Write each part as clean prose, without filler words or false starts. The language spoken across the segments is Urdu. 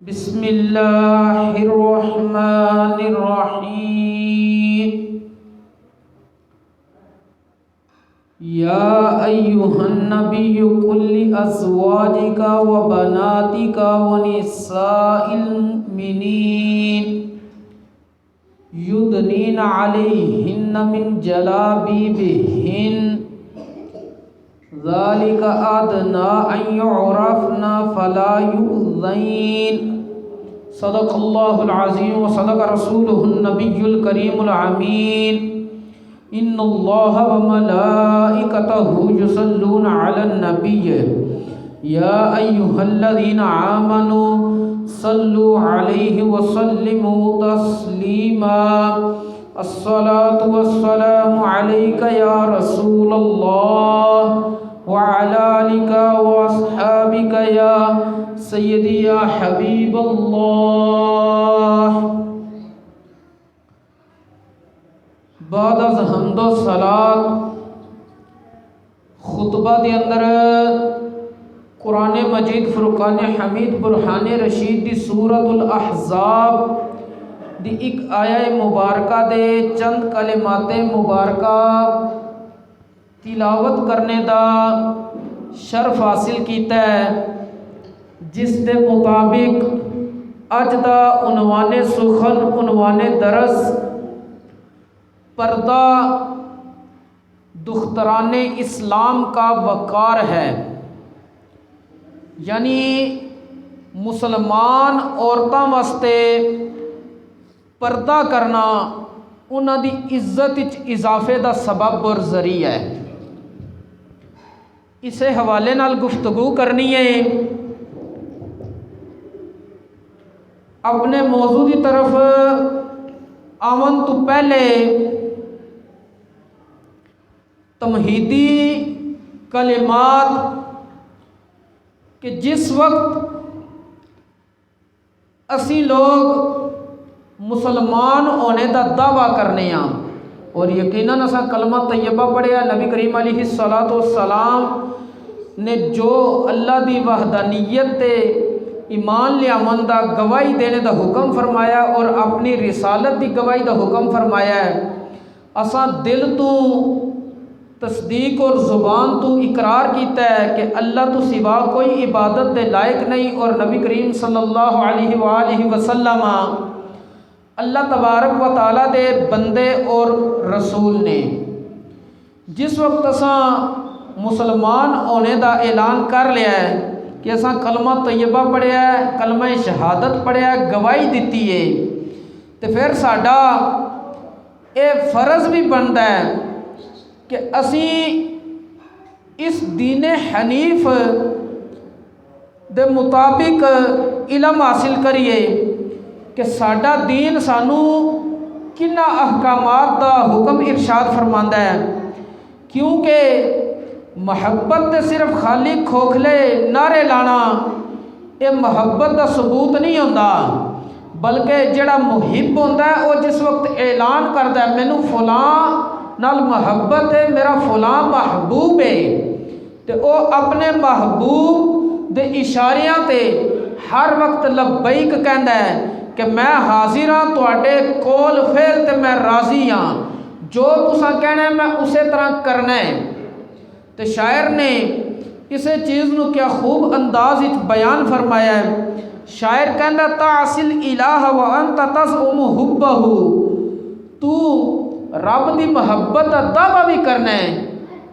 بسم اللہ الرحمن الرحیم یا ایہا النبی قل لأزواجک وبناتک ونساء المؤمنین یدنین علیہن من جلابیبہن ذالک ادنی ان یعرفن فلا یؤذین صدق اللہ العظیم وصدق رسولہ النبی الکریم الامین ان اللہ وملائکتہ یصلون علی النبی یا ایہا الذین آمنوا صلوا علیہ وسلموا تسلیما الصلاة والسلام علیک یا رسول اللہ وعلى آلك وأصحابك يا سيدي يا حبيب الله. بعد از حمد و صلات خطبہ دے اندر قرآن مجید فرقان حمید برہان رشید دی سورۃ الاحزاب دی ایک آیہ مبارکہ دے چند کلمات مبارکہ تلاوت کرنے دا شرف حاصل کیتا ہے، جس دے مطابق اج دا عنوان سخن عنوان درس پردہ دختران اسلام کا وقار ہے، یعنی مسلمان عورتاں واسطے پردہ کرنا انہاں دی عزت وچ اضافے دا سبب اور ذریعہ ہے. اسے حوالے نال گفتگو کرنی ہے. اپنے موضوع کی طرف آمن تو پہلے تمہیدی کلمات کہ جس وقت اسی لوگ مسلمان ہونے دا دعویٰ کرنے ہاں اور یقیناً اساں کلمہ طیبہ پڑھیا، نبی کریم علیہ الصلوۃ والسلام نے جو اللہ دی وحدانیت تے ایمان لیاون دا گواہی دینے دا حکم فرمایا اور اپنی رسالت دی گواہی دا حکم فرمایا ہے، اساں دل تو تصدیق اور زبان تو اقرار کیتا ہے کہ اللہ تو سوا کوئی عبادت دے لائق نہیں، اور نبی کریم صلی اللہ علیہ وآلہ وسلم اللہ تبارک و تعالیٰ دے بندے اور رسول نے. جس وقت اساں مسلمان ہونے دا اعلان کر لیا ہے کہ اساں کلمہ طیبہ پڑھیا ہے، کلمہ شہادت پڑھیا ہے، گواہی دیتی ہے، تو پھر ساڈا اے فرض بھی بنتا ہے کہ اسی اس دین حنیف دے مطابق علم حاصل کریے کہ ساڈا دین سانو کنہ احکامات دا حکم ارشاد فرماندا ہے، کیونکہ محبت تے صرف خالی کھوکھلے نعرے لانا یہ محبت دا ثبوت نہیں ہوندا، بلکہ جڑا محب ہوندا ہے وہ جس وقت اعلان کردا ہے مینوں فلاں نال محبت ہے، میرا فلاں محبوب ہے، تے او اپنے محبوب دے اشاریاں تے ہر وقت لبیک کہندا ہے کہ میں حاضر ہاں، تواڈے کول فعل تے میں راضی ہاں، جو تساں کہنا ہے میں اسی طرح کرنا ہے. تو شاعر نے اسے چیز نو کیا خوب انداز وچ بیان فرمایا ہے. شاعر کہندا تعصل الہ وانت تزعم حبہ، تو رب دی محبت دا دعویٰ بھی کرنا ہے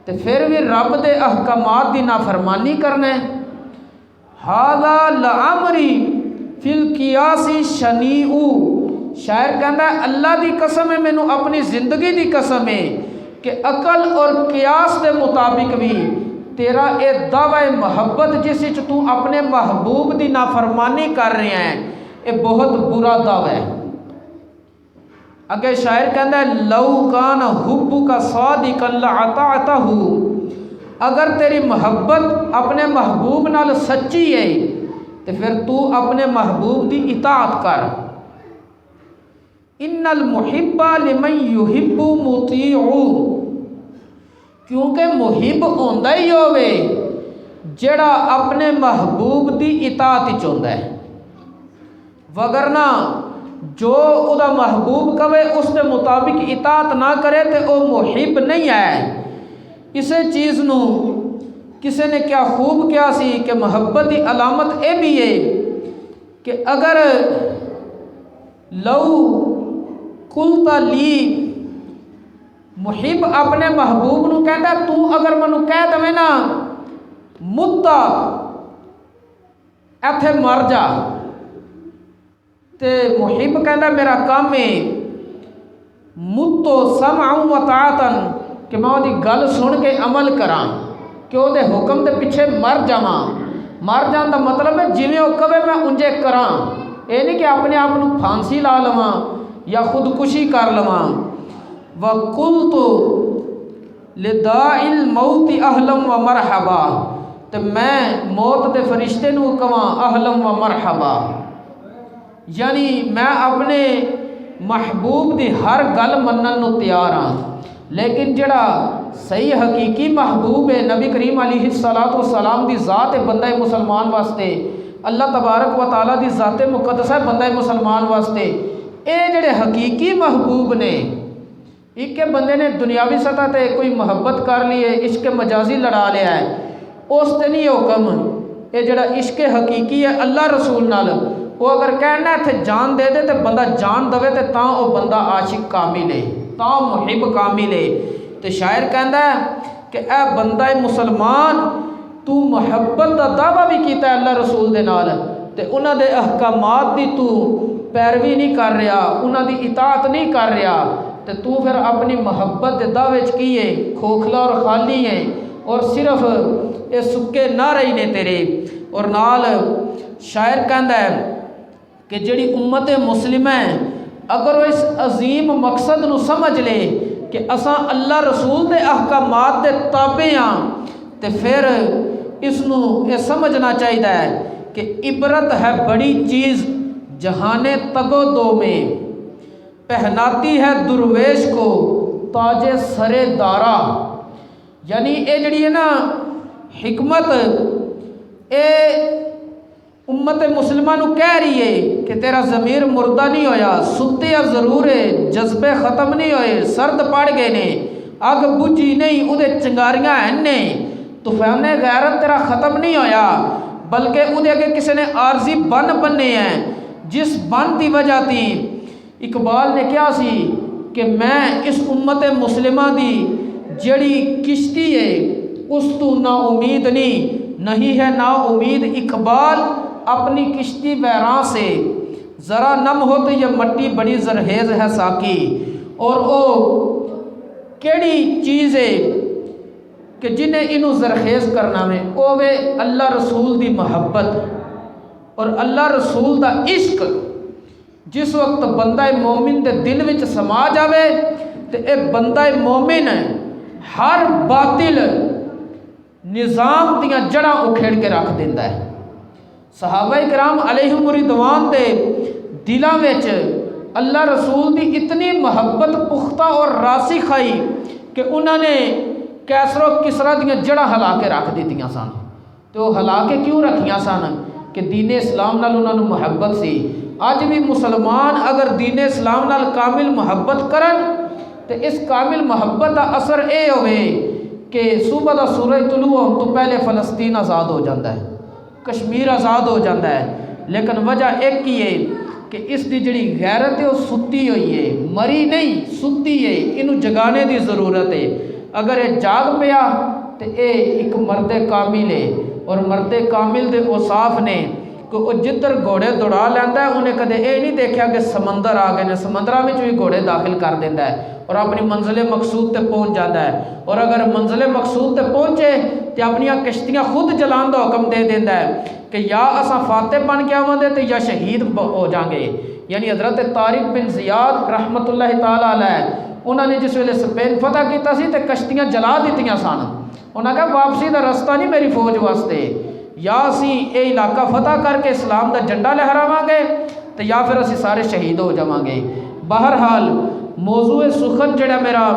تو پھر بھی رب دے احکامات دی نافرمانی کرنا ہے. ھذا لعمری فی القیاس شنیع، شاعر کہندا ہے اللہ دی قسم ہے، مینوں اپنی زندگی دی قسم ہے کہ عقل اور قیاس دے مطابق بھی تیرا اے دعوی محبت جس وچ تو اپنے محبوب دی نافرمانی کر رہے ہیں یہ بہت برا دعوی ہے. اگے شاعر کہندا ہے لو کان حبک صادقا لأطعتہ، اگر تیری محبت اپنے محبوب نال سچی ہے تو پھر تو اپنے محبوب دی اطاعت کر. ان المحب لمن یحب مطیع، کیونکہ محب ہوندا ہی ہوے جڑا اپنے محبوب دی اطاعت چاہتا ہے. وگرنہ جو ادا محبوب کہے اس کے مطابق اطاعت نہ کرے تو وہ محب نہیں ہے۔ اسے چیز نو کسی نے کیا خوب کیا سی کہ محبت کی علامت یہ بھی ہے کہ اگر لو قلت لی، محب اپنے محبوب نو کہتا تو اگر منو کہہ دے نا متا ایتھے مر جا، تے محب کہتا میرا کام ہے متو سمعا و طاعتن کہ میں وہ گل سن کے عمل کراں، کہ وہ حکم دے پیچھے مر جاواں۔ مر جان دا مطلب ہے جویں وہ کہے میں انجے کراں، یہ نہیں کہ اپنے آپ کو پھانسی لا لواں یا خودکشی کر لواں۔ وَقُلْتُ لِدَاعِ الْمَوْتِ أَهْلًا وَمَرْحَبًا، تو میں موت دے فرشتے نو کہاں اہلم و مرحبا، یعنی میں اپنے محبوب دی ہر گل منن نو تیار ہاں۔ لیکن جڑا صحیح حقیقی محبوب ہے نبی کریم علیہ السلام دی ذات ہے بندہ مسلمان واسطے، اللہ تبارک و تعالیٰ دی ذات مقدس ہے بندہ مسلمان واسطے، اے جڑے حقیقی محبوب نے، ایک بندے نے دنیاوی سطح تے کوئی محبت کر لی ہے، عشق مجازی لڑا لیا ہے، اس تے نہیں حکم۔ یہ جڑا عشق حقیقی ہے اللہ رسول نال، وہ اگر کہنا ہے تھے جان دے دے تو بندہ جان دے تے تاں وہ بندہ عاشق کامل ہے، تاں محب کامل ہے۔ تو شاعر کہندا ہے کہ اے بندہ مسلمان تو محبت دا دعویٰ بھی کیتا ہے اللہ رسول دے نال، تے انہاں دے احکامات دی تو پیروی نہیں کر رہا، انہاں دی اطاعت نہیں کر رہا، تے تو پھر اپنی محبت دے دعوے چ کی ہے کھوکھلا اور خالی ہے، اور صرف یہ سکے نہ رہی نے تیرے۔ اور نال شاعر کہندا ہے کہ جڑی امت مسلمہ ہے اگر وہ اس عظیم مقصد نو سمجھ لے کہ اساں اللہ رسول دے احکامات دے تابع ہاں، تے پھر اس نو یہ سمجھنا چاہیے کہ عبرت ہے بڑی چیز جہان تگ و دو میں، پہناتی ہے درویش کو تاج سر دارا، یعنی اے جڑی ہے نا حکمت، اے امت مسلمہ نو کہہ رہی ہے کہ تیرا ضمیر مردہ نہیں ہویا، ستیا ضرور ہے، جذبے ختم نہیں ہوئے، سرد پڑ گئے نے، اگ بجھی نہیں ادھے چنگاریاں ہیں نے، طوفان غیرت تیرا ختم نہیں ہویا، بلکہ ادھے اگے کسی نے عارضی بن بننے ہیں، جس بن دی وجہ تھی اقبال نے کیا سی کہ میں اس امت مسلمہ دی جڑی کشتی ہے اس تو نا امید نہیں ہے نا امید اقبال اپنی کشتی ویراں سے، ذرا نم ہو تو یہ مٹی بڑی زرخیز ہے ساکی، اور او کیڑی چیز ہے کہ جنہیں انہوں زرخیز کرنا میں اوے اللہ رسول دی محبت اور اللہ رسول دا عشق۔ جس وقت بندہ مومن دے دل وچ سما جاوے تے اے بندہ مومن ہر باطل نظام دیاں جڑاں اکھیڑ کے رکھ دیندا ہے۔ صحابہ کرام علیہم رضوان دے دلاں وچ اللہ رسول دی اتنی محبت پختہ اور راسخ آئی کہ انہوں نے کیسر و کسرا دیاں جڑاں ہلا کے رکھ دیتیاں سن، تو ہلا کے کیوں رکھیاں سن کہ دین اسلام نال انہوں نے محبت سی۔ آج بھی مسلمان اگر دین اسلام نال کامل محبت کرن تو اس کامل محبت دا اثر اے ہوئے کہ صبح دا سورج طلوع ہونے تو پہلے فلسطین آزاد ہو جاتا ہے، کشمیر آزاد ہو جاتا ہے، لیکن وجہ ایک ہی ہے کہ اس دی جڑی غیرت ہے وہ ستی ہوئی ہے، مری نہیں ستی ہے، انہوں جگانے دی ضرورت ہے۔ اگر یہ جاگ پیا تو اے ایک مرد کامل ہے، اور مرد کامل دے اوصاف نے کہ وہ جدھر گھوڑے دوڑا لینا ہے انہیں کدے اے نہیں دیکھا کہ سمندر آ گئے نے، سمندرہ میں بھی گھوڑے داخل کر دینا ہے اور اپنی منزل مقصود تے پہنچ جاتا ہے، اور اگر منزل مقصود تے پہنچے تو اپنی کشتیاں خود جلان دا حکم دے دینا ہے کہ یا اساں فاتح بن کے آواں دے تے یا شہید ہو جائیں گے۔ یعنی حضرت طارق بن زیاد رحمت اللہ تعالیٰ علیہ انہوں نے جس ویلے سپین فتح کیتا سی تے کشتیاں جلا دیتیاں سن، انہوں نے کہا واپسی دا رستہ نہیں میری فوج واسطے، یا اسی اے علاقہ فتح کر کے اسلام دا جھنڈا لہراواں گے تو یا پھر اسی سارے شہید ہو جاواں گے۔ بہرحال موضوع سخن جڑا میرا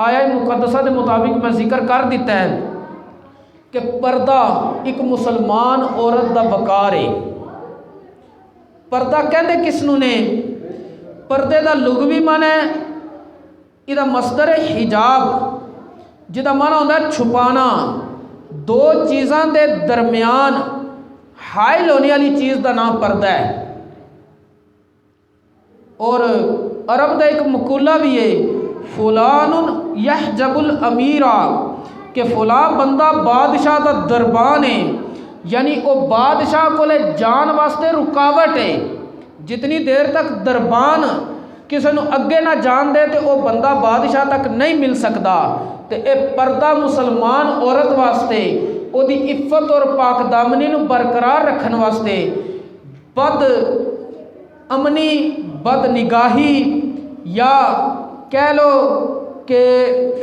آیا مقدسہ دے مطابق میں ذکر کر دیتا ہے کہ پردہ ایک مسلمان عورت دا وقار ہے، پردہ کہندے کس نوں نے؟ پردے دا لغوی معنی ہے یہ مصدر حجاب جدا معنی ہوتا ہے چھپانا، دو چیزاں دے درمیان حائل ہونے والی چیز دا نام پردہ ہے۔ اور عرب دا ایک مقولہ بھی ہے فلان یحجب الامیرا، کہ فلاں بندہ بادشاہ دا دربان ہے، یعنی وہ بادشاہ کو لے جان واسطے رکاوٹ ہے۔ جتنی دیر تک دربان کسی نو اگے نہ جان دے تو وہ بندہ بادشاہ تک نہیں مل سکتا۔ تو اے پردہ مسلمان عورت واسطے وہ دی عفت اور پاک دامنی نو برقرار رکھن واسطے بد امنی، بد نگاہی یا کہہ لو کہ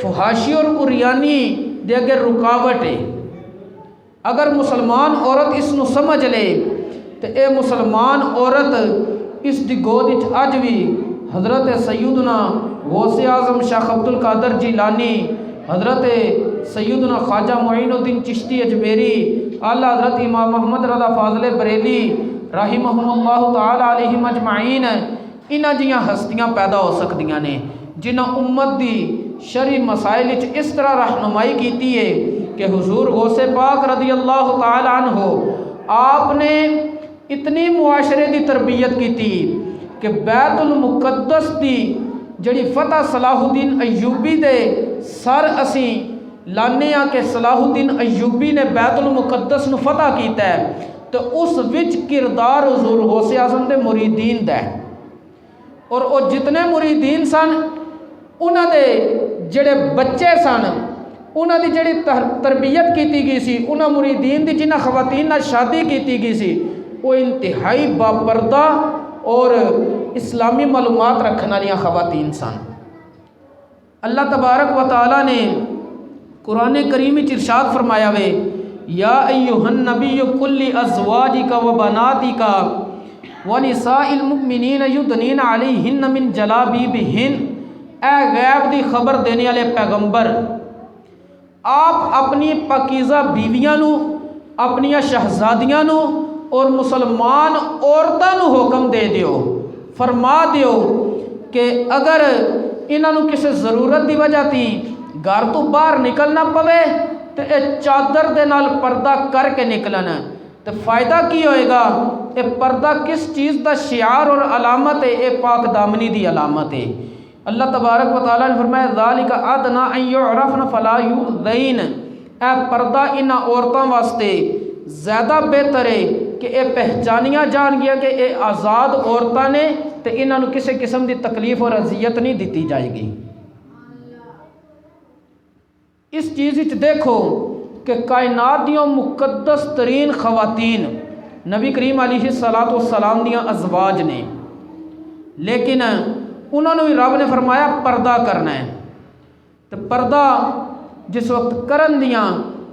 فحاشی اور عریانی دے اگے رکاوٹ ہے۔ اگر مسلمان عورت اس نو سمجھ لے تو اے مسلمان عورت اس دی گود وچ اج بھی حضرت سیدنا غوث اعظم شیخ عبد القادر جیلانی، حضرت سیدنا خواجہ معین الدین چشتی اجمیری، اعلیٰ حضرت امام محمد رضا فاضل بریلی رحمہم اللہ تعالی علیہم اجمعین، انہاں جیاں ہستیاں پیدا ہو سکدیاں نے جنہاں امت دی شرعی مسائل وچ اس طرح رہنمائی کیتی ہے کہ حضور غوث پاک رضی اللہ تعالی عنہ آپ نے اتنی معاشرے دی تربیت کیتی کہ بیت المقدس دی جڑی فتح صلاح الدین ایوبی دے سر اسی لانے ہاں کہ صلاح الدین ایوبی نے بیت المقدس نو فتح کیتا ہے، تو اس وچ کردار حضور غوث اعظم دے مریدین دا ہے۔ اور وہ جتنے مریدین سن انہاں دے جڑے بچے سن انہاں دی جڑی تربیت کیتی گئی سی، انہاں مریدین دی جنہاں خواتین نال شادی کیتی گئی سی وہ انتہائی باپردہ اور اسلامی معلومات رکھنے والی خواتین سن۔ اللہ تبارک و تعالی نے قرآن کریم وچ ارشاد فرمایا وے یا ایھا النبی قل لازواجک و بناتک ونساء المؤمنین یدنین علیہن من جلابیبہن، اے غیب دی خبر دینے والے پیغمبر آپ اپنی پاکیزہ بیویاں نو، اپنی شہزادیاں نو اور مسلمان عورتاں نو حکم دے دیو، فرما دیو کہ اگر انہاں نو کسی ضرورت دی وجہ تی گھر تو باہر نکلنا پوے تو اے چادر دے نال پردہ کر کے نکلنا، تو فائدہ کی ہوئے گا؟ اے پردہ کس چیز دا شعار اور علامت ہے؟ اے پاک دامنی دی علامت ہے۔ اللہ تبارک و تعالیٰ نے فرمایا ذالک ادنی ان یعرفن فلا یؤذین، اے پردہ انہاں عورتاں واسطے زیادہ بہتر ہے کہ اے پہچانیاں جان گیا کہ اے آزاد عورتاں نے، تو انہاں نو کسی قسم دی تکلیف اور اذیت نہیں دیتی جائے گی۔ اس چیز وچ دیکھو کہ کائنات دیاں مقدس ترین خواتین نبی کریم علیہ الصلوۃ والسلام دیاں ازواج نے، لیکن انہوں نے رب نے فرمایا پردہ کرنا ہے، تو پردہ جس وقت کرن دیاں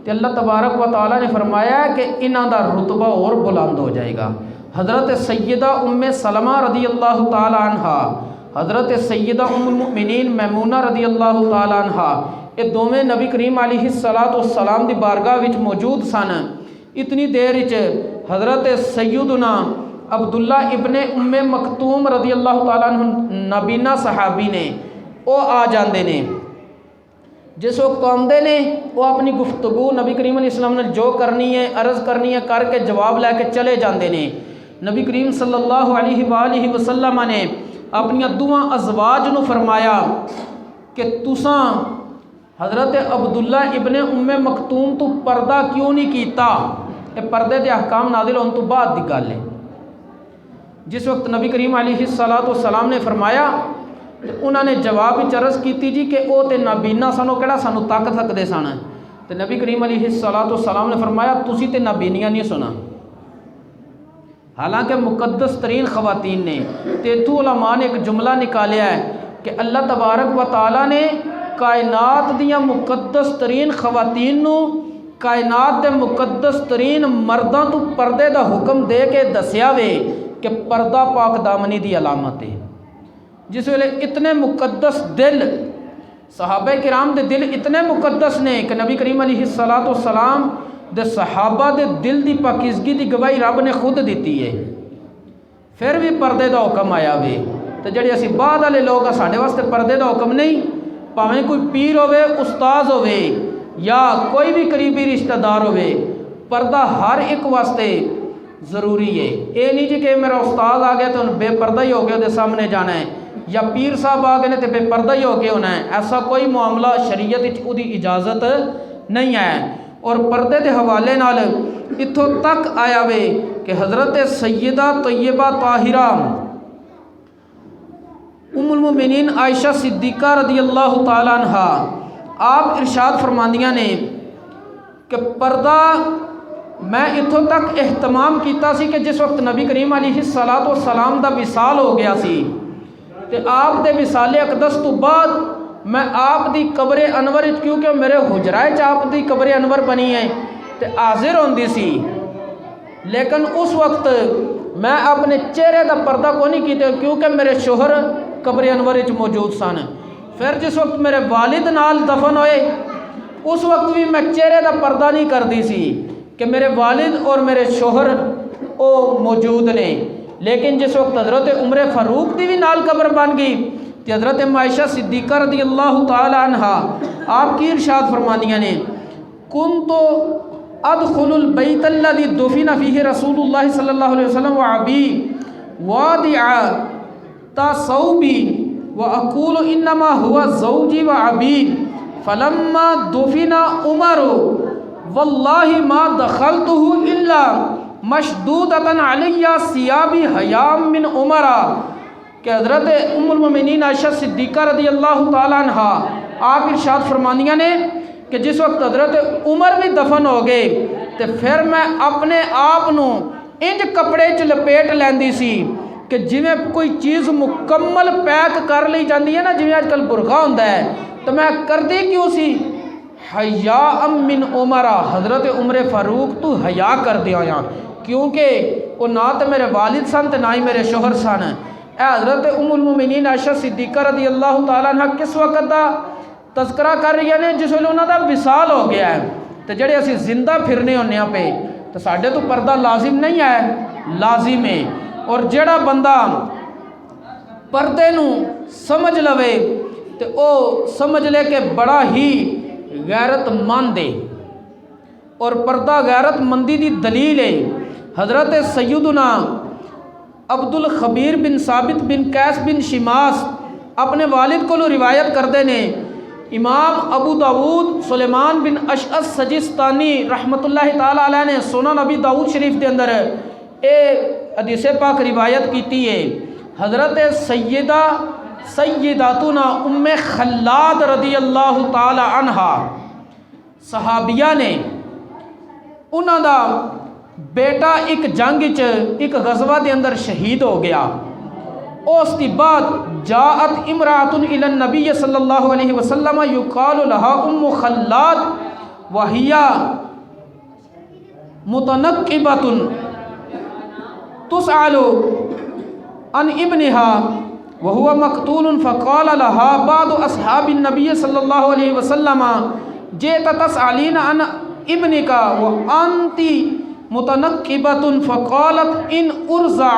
تو اللہ تبارک و تعالیٰ نے فرمایا کہ انہاں دا رتبہ اور بلند ہو جائے گا۔ حضرت سیدہ ام سلمہ رضی اللہ تعالی عنہا، حضرت سیدہ ام المؤمنین میمونہ رضی اللہ تعالی عنہا، یہ دونوں نبی کریم علیہ الصلوۃ والسلام دی بارگاہ وچ موجود سن۔ اتنی دیر وچ حضرت سیدنا عبداللہ ابن ام مکتوم رضی اللہ تعالیٰ عنہ نابینا صحابی نے وہ آ جاندے نے، جس وقت آمدے نے وہ اپنی گفتگو نبی کریم علیہ السلام نے جو کرنی ہے عرض کرنی ہے کر کے جواب لے کے چلے جاندے نے۔ نبی کریم صلی اللہ علیہ وآلہ وسلم نے اپنی دعا ازواج نو فرمایا کہ تساں حضرت عبداللہ ابن ام مکتوم تو پردہ کیوں نہیں کیتا؟ یہ پردے دے احکام نازل ہون تو بعد دی گل ہے۔ جس وقت نبی کریم علیہ الصلوۃ والسلام نے فرمایا تو انہوں نے جواب وچ عرض کیتی جی کہ او تے نابینا سن، او کیڑا سانو تک سکدے سن؟ تو نبی کریم علیہ الصلوۃ والسلام نے فرمایا تسی تے نابینیاں نہیں سنا، حالانکہ مقدس ترین خواتین نے۔ تے تو علماء نے ایک جملہ نکالیا ہے کہ اللہ تبارک و تعالیٰ نے کائنات دیاں مقدس ترین خواتین نو کائنات دے مقدس ترین مرداں تو پردے دا حکم دے کے دسیا وے کہ پردہ پاک دامنی دی علامت ہے۔ جس ویلے اتنے مقدس دل صحابہ کرام دے دل اتنے مقدس نے کہ نبی کریم علیہ الصلوۃ والسلام دے صحابہ دے دل دی پاکیزگی دی گواہی رب نے خود دیتی ہے۔ پھر بھی پردے دا حکم آیا وے تو جڑے اسی بعد والے لوگ ساڈے واسطے پردے دا حکم نہیں، پاویں کوئی پیر ہوے، استاد ہوے یا کوئی بھی قریبی رشتہ دار ہوے، پردہ ہر ایک واسطے ضروری ہے۔ یہ نہیں جی کہ میرا استاد آ گیا تو بے پردہ ہی ہو کے وہ سامنے جانا ہے، یا پیر صاحب آ گئے تو بے پردہ ہی ہو کے ہونا ہے، ایسا کوئی معاملہ شریعت وہ اجازت نہیں ہے۔ اور پردے دے حوالے نال اتھوں تک آیا وے کہ حضرت سیدہ طیبہ طاہرہ ام المؤمنین عائشہ صدیقہ رضی اللہ تعالیٰ عنہ آپ ارشاد فرماندیاں نے کہ پردہ میں اتھوں تک اہتمام کیتا سی کہ جس وقت نبی کریم علیہ الصلوۃ والسلام دا وصال ہو گیا سی تے آپ دے وصال اقدس تو بعد میں آپ دی قبر انور کیونکہ میرے حجرائے آپ دی قبر انور بنی ہے تے حاضر ہوندی سی، لیکن اس وقت میں اپنے چہرے دا پردہ کو نہیں کیتے کیونکہ میرے شوہر قبر انور موجود سن۔ پھر جس وقت میرے والد نال دفن ہوئے اس وقت بھی میں چہرے دا پردہ نہیں کردی سی کہ میرے والد اور میرے شوہر او موجود نے، لیکن جس وقت حضرت عمر فاروق دی بھی نال قبر بن گئی تو حضرت عائشہ صدیقہ رضی اللہ تعالی عنہ آپ کی ارشاد فرمانیاں نے کنت ادخل البیت الذی دفن فیہ رسول اللہ صلی اللہ علیہ وسلم وعبی وادع تصوبی واقول انما هو زوجی وعبی فلما دفن عمر واللہ ما دخلته الا مشدودۃ علی ثیابی حیام من عمر، کہ حضرت ام المؤمنین عائشہ صدیقہ رضی اللہ تعالیٰ عنہ آپ ارشاد فرماندیاں نے کہ جس وقت حضرت عمر بھی دفن ہو گئے تو پھر میں اپنے آپ نو انج کپڑے چ لپیٹ لیندی سی کہ جویں کوئی چیز مکمل پیک کر لی جاندی ہے نا، جویں آج کل برقع ہوندا ہے، تو میں کردی کیوں سی؟ حیاء من عمر، حضرت عمر فاروق تو حیا کر دیا یا کیونکہ وہ نہ تو میرے والد سن تو نہ ہی میرے شوہر سن۔ اے حضرت ام المؤمنین عائشہ صدیقہ رضی اللہ تعالیٰ عنہ کس وقت دا تذکرہ کر رہی ہیں جس ویلے انہاں دا وصال ہو گیا ہے، تو جڑے اسی زندہ پھرنے ہونے پہ تو ساڈے تو پردہ لازم نہیں ہے، لازم ہے۔ اور جڑا بندہ پردے نو سمجھ لوے تو او سمجھ لے کہ بڑا ہی غیرت مند ہے، اور پردہ غیرت مندی دی دلیل ہے۔ حضرت سیدنا عبد الخبیر بن ثابت بن قیس بن شماس اپنے والد کو روایت کردے نے، امام ابو داود سلیمان بن اشعث سجستانی رحمۃ اللہ تعالی علیہ نے سنن نبی داؤد شریف کے اندر اے حدیث پاک روایت کیتی ہے۔ حضرت سیداتنا ام خلاد رضی اللہ تعالی عنہ صحابیہ نے انہاں دا بیٹا ایک جنگ ایک غزوہ دے اندر شہید ہو گیا، اس دی بعد جاءت امرأۃ الی النبی صلی اللہ علیہ وسلم یقال لها ام خلاد وہی متنقبۃ تسأل عن ابنها وهو مقتول فقال لها بعض اصحاب النبی صلی اللہ علیہ وسلم جئت تسألین عن ابنك وانت متنقبۃ فقالت ان ارضع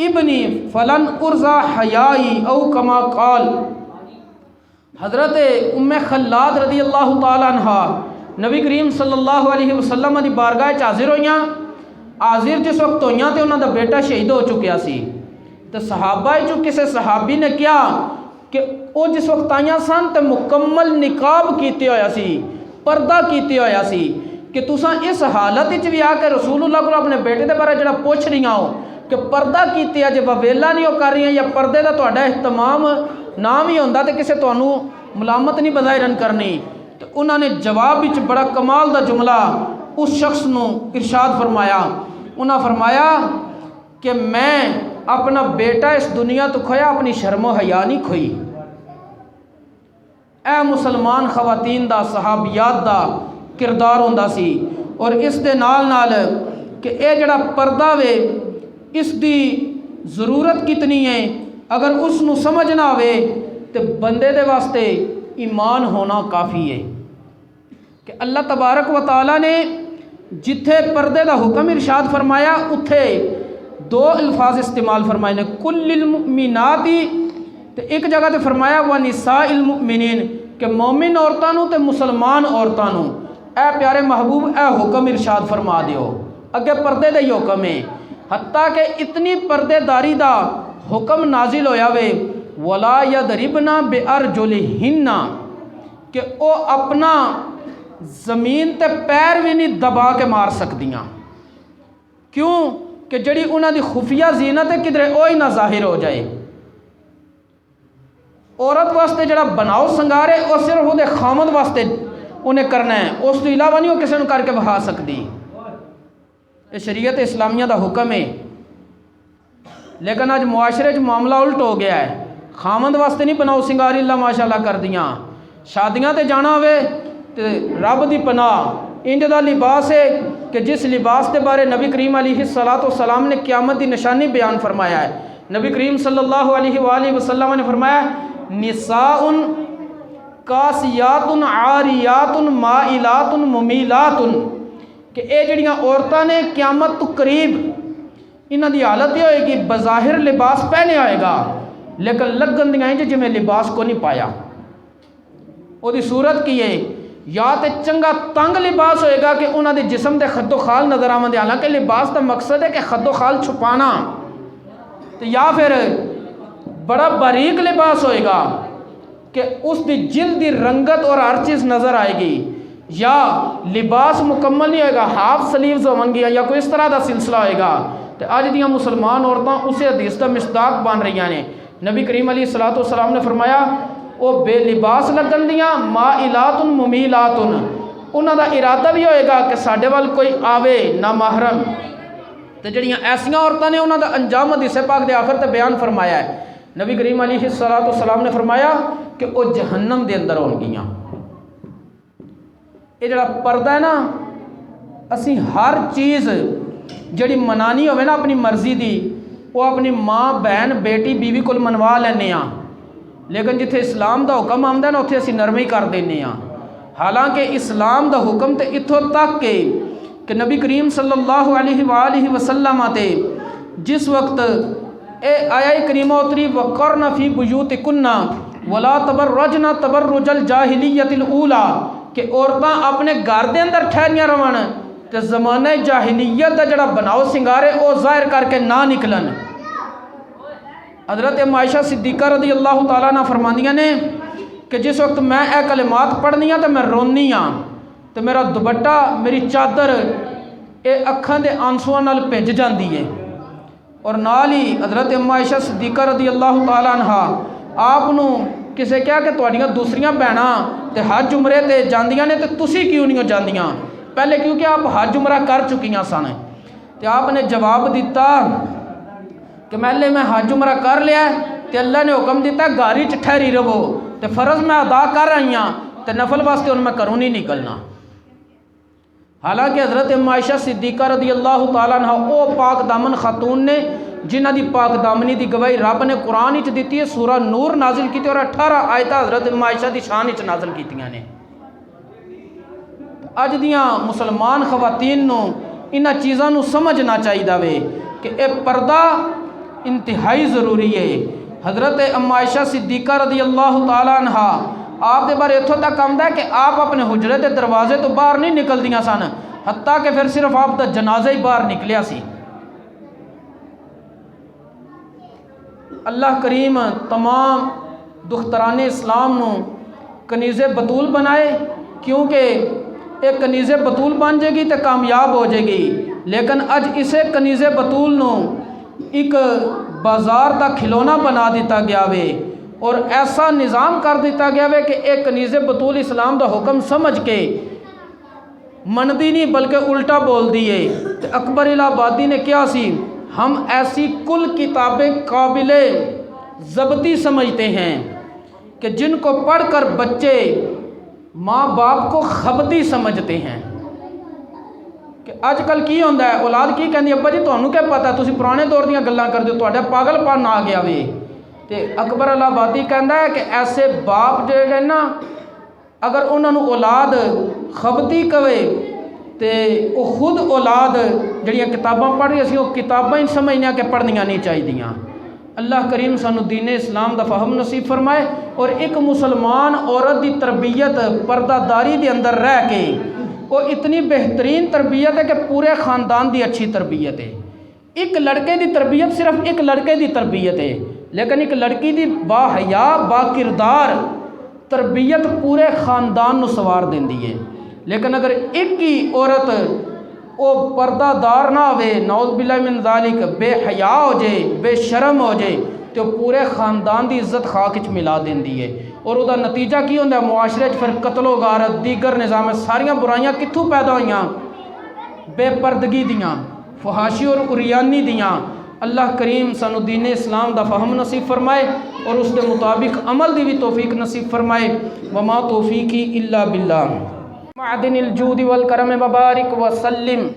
ابنی فلن ارضع حیائی او کما قال۔ حضرت ام خلاد رضی اللہ تعالیٰ عنہ نبی کریم صلی اللہ علیہ وسلم دی بارگاہ حاضر ہوئیاں، حاضر جس وقت ہوئیاں تے انہاں دا بیٹا شہید ہو چکیا سی، تو صحابہ جو کسے صحابی نے کیا کہ وہ جس وقت آئیاں سن تے مکمل نقاب کیتے ہویا سی، پردہ کیتے ہویا سی، کہ تساں اس حالت وچ بھی آ کے رسول اللہ کو اپنے بیٹے دے بارے جڑا پوچھ رہی ہو کہ پردہ کیتے جے ویلا نہیں ہو کر رہی ہیں یا پردے دا تہاڈا اہتمام نام ہی ہوندا تے کسے تانوں ملامت نہیں بظاہرن کرنی، تو انہوں نے جواب وچ بڑا کمال دا جملہ اس شخص نو ارشاد فرمایا، انہاں فرمایا کہ میں اپنا بیٹا اس دنیا تو کھویا، اپنی شرم و حیا نہیں کھوئی۔ اے مسلمان خواتین دا صحابیات دا کردار ہوندا سی، اور اس دے نال نال کہ اے جڑا پردہ وے اس دی ضرورت کتنی ہے، اگر اس نو سمجھ نہ آوے تو بندے دے واسطے ایمان ہونا کافی ہے کہ اللہ تبارک و تعالیٰ نے جتھے پردے دا حکم ارشاد فرمایا اتھے دو الفاظ استعمال فرمائے نے، کل المؤمناتی تے ایک جگہ تے فرمایا و نساء المؤمنین کہ مومن عورتوں تے مسلمان عورتوں، اے پیارے محبوب اے حکم ارشاد فرما دیو، اگے پردے دے حکم ہے، حتیٰ کہ اتنی پردے داری دا حکم نازل ہویا وے ولا یضربنا بارجلہن کہ او اپنا زمین تے پیر بھی نہیں دبا کے مار سکدیاں، کیوں کہ جڑی انہاں دی خفیہ زینت ہے کدھرے اوہی نہ ظاہر ہو جائے۔ عورت واسطے جڑا بناؤ سنگار ہے وہ صرف وہ دے خامد واسطے انہیں کرنا ہے، اس تو علاوہ نہیں وہ کسی نے کر کے بہا سکتی، یہ شریعت اسلامیہ دا حکم ہے۔ لیکن آج معاشرے چ معاملہ الٹ ہو گیا ہے، خامد واسطے نہیں بناؤ سنگاری اللہ ماشاءاللہ کر دیاں، شادیاں تے جانا ہوئے تے رب دی پناہ انج دا لباس ہے کہ جس لباس کے بارے نبی کریم علیہ السلام نے قیامت دی نشانی بیان فرمایا ہے۔ نبی کریم صلی اللہ علیہ وآلہ وسلم نے فرمایا نساء کاسیات عاریات مائلات ممیلات کہ اے جڑیاں عورتاں نے قیامت تو قریب انہاں دی حالت یہ ہوئے گی بظاہر لباس پہنے آئے گا لیکن لگن دیاں جی میں لباس کو نہیں پایا، وہ دی صورت کی ہے یا تے چنگا تنگ لباس ہوئے گا کہ انہاں دے جسم دے خد و خال نظر آمدے، حالانکہ لباس دا مقصد ہے کہ خد و خال چھپانا، تو یا پھر بڑا باریک لباس ہوئے گا کہ اس دی جلد دی رنگت اور ہر چیز نظر آئے گی، یا لباس مکمل نہیں ہوئے گا، ہاف سلیوز ہوں گیا یا کوئی اس طرح دا سلسلہ ہوئے گا۔ تو آج دیاں مسلمان عورتاں اسے حدیث دا مصداق بن رہی ہیں، نبی کریم علیہ السلام نے فرمایا وہ بے لباس لگن دیاں مائلات ممیلات، انہاں دا ارادہ بھی ہوئے گا کہ ساڈے وال کوئی آوے نہ محرم، تو جڑیاں ایسیاں عورتاں نے انہاں دا انجام حدیث پاک دے آخر تے بیان فرمایا ہے۔ نبی کریم علیہ السلام نے فرمایا کہ وہ جہنم دے اندر ہون گیاں۔ یہ جڑا پردہ ہے نا، اسی ہر چیز جڑی منانی ہوئے نا اپنی مرضی دی وہ اپنی ماں بہن بیٹی بیوی کو منوا لینے ہاں، لیکن جتھے اسلام دا حکم آمدا ہے نا اتھے اسی نرمی کر دینے ہاں۔ حالانکہ اسلام دا حکم تے اتھوں تک کہ نبی کریم صلی اللہ علیہ وآلہ وسلم تے جس وقت اے آیہ کریمہ اتری وقرن فی بیوتکن ولا تبرجن تبرج الجاہلیت الاولی کہ عورتاں اپنے گھر دے اندر ٹھہریاں رہن تے زمانہ جاہلیت دا جڑا بناؤ سنگارے او ظاہر کر کے نہ نکلن۔ حضرت عائشہ صدیقہ رضی اللہ تعالیٰ عنہ فرماندیاں نے کہ جس وقت میں اے کلمات پڑھنی ہاں تو میں رونی ہاں، تو میرا دوپٹہ میری چادر اے اکھاں دے آنسواں نال بھج جاندی ہے، اور نال ہی حضرت عائشہ صدیقہ رضی اللہ تعالیٰ عنہ آپ نو کسے کہا کہ تواڈیاں دوسریاں بہناں تے حج عمرے تے جاندیاں نے تے تسی کیوں نہیں جاندیاں، پہلے کیونکہ آپ حج عمرہ کر چکیاں سن، تے آپ نے جواب دیتا کہ پہلے میں حج عمرہ کر لیا تے اللہ نے حکم دیتا گھر وچ ٹھہری رہو، تے فرض میں ادا کر رہی ہاں تے نفل واسطے ہن میں گھروں نہیں نکلنا۔ حالانکہ حضرت عائشہ صدیقہ رضی اللہ تعالیٰ عنہ او پاک دامن خاتون نے جنہ دی پاک دامنی دی گواہی رب نے قرآن وچ دیتی ہے، سورہ نور نازل کیتی اور 18 آیتاں حضرت عائشہ دی شان وچ نازل کیتیاں نے۔ اج دیاں مسلمان خواتین نو انہاں چیزاں نو سمجھنا چاہیے وے کہ اے پردہ انتہائی ضروری ہے۔ حضرت عائشہ صدیقہ رضی اللہ تعالیٰ عنہ آپ دے بارے اتھوں تک آمدا ہے کہ آپ اپنے حجرے دے دروازے تو باہر نہیں نکل دیاں سن، حتیٰ کہ پھر صرف آپ دا جنازہ ہی باہر نکلیا سی۔ اللہ کریم تمام دختران اسلام نو کنیز بطول بنائے، کیونکہ ایک کنیز بطول بن جائے گی تو کامیاب ہو جائے گی، لیکن اج اسے کنیز بطول نو ایک بازار دا کھلونا بنا دیتا گیا وے اور ایسا نظام کر دیتا گیا وے کہ ایک کنیز بطول اسلام دا حکم سمجھ کے مندی نہیں بلکہ الٹا بول دیے۔ اکبر الہآبادی نے کیا سی، ہم ایسی کل کتابیں قابل ضبطی سمجھتے ہیں کہ جن کو پڑھ کر بچے ماں باپ کو خبتی سمجھتے ہیں۔ کہ آج کل کی ہوندہ ہے، اولاد کی کہندی ابا جی تانوں کیا پتہ تسی پرانے دور دیاں گلاں کردے ہو، تہاڈا پاگل پن آ گیا وے۔ تے اکبر الہآبادی کہندا ہے کہ ایسے باپ جڑے نا اگر انہاں نوں اولاد خبتی کہے تے وہ خود اولاد جڑیاں کتاباں پڑھ رہی اسی وہ کتاباں ہی سمجھنے کہ پڑھنیاں نہیں چاہیے۔ اللہ کریم سانو دین اسلام دا فہم نصیب فرمائے، اور ایک مسلمان عورت دی تربیت پردہ داری دے اندر رہ کے وہ اتنی بہترین تربیت ہے کہ پورے خاندان دی اچھی تربیت ہے۔ ایک لڑکے دی تربیت صرف ایک لڑکے دی تربیت ہے، لیکن ایک لڑکی دی با حیا با کردار تربیت پورے خاندان نو سوار دیندی ہے۔ لیکن اگر ایک ہی عورت وہ پردہ دار نہ ہوئے، نعوذ باللہ من ذالک، بے حیا ہو جائے، بے شرم ہو جائے، تو پورے خاندان دی عزت خاک وچ ملا دیندی ہے، اور وہ نتیجہ کی ہوندا ہے؟ معاشرے پھر قتل و غارت، دیگر نظام، ساریاں برائیاں کتھوں پیدا ہوئیاں؟ بے پردگی دیاں، فحاشی اور عریانی دیاں۔ اللہ کریم سانو دین اسلام دا فہم نصیب فرمائے اور اس دے مطابق عمل دی بھی توفیق نصیب فرمائے۔ وما توفیقی الا باللہ۔ معدن الجود والکرم وبارک وسلم۔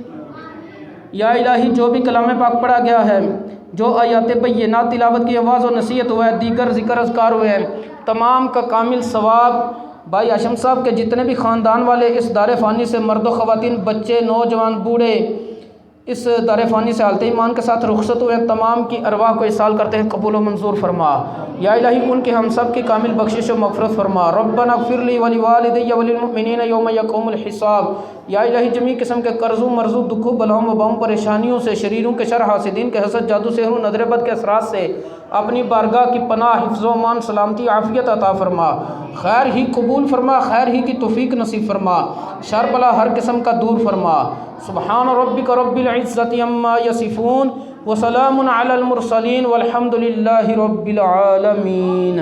یا الہی جو بھی کلام پاک پڑھا گیا ہے، جو آیات بینات تلاوت کی آواز و نصیحت ہوا ہے، دیگر ذکر اذکار ہوئے ہیں، تمام کا کامل ثواب بھائی ہاشم صاحب کے جتنے بھی خاندان والے اس دار فانی سے مرد و خواتین، بچے، نوجوان، بوڑھے اس دار فانی سے حالت ایمان کے ساتھ رخصت ہوئے ہیں، تمام کی ارواح کو اصال کرتے ہیں قبول و منظور فرما۔ یا الہی ان کے ہم سب کی کامل بخشش و مغفرت فرما۔ ربنا اغفر لی ولوالدی وللمؤمنین یوم یقوم الحساب۔ یا الہی جمیع قسم کے قرضوں، مرضوں، دکھوں، بلاؤں، وباؤں، پریشانیوں سے، شریروں کے شر، حاسدین کے حسد، جادو، سحر و نظر بد کے اثرات سے اپنی بارگاہ کی پناہ، حفظ و امان، سلامتی، عافیت عطا فرما، خیر ہی قبول فرما، خیر ہی کی توفیق نصیب فرما، شر بلا ہر قسم کا دور فرما۔ سبحان ربک رب العزت عما یصفون وسلام علی المرسلین والحمد للہ رب العالمین۔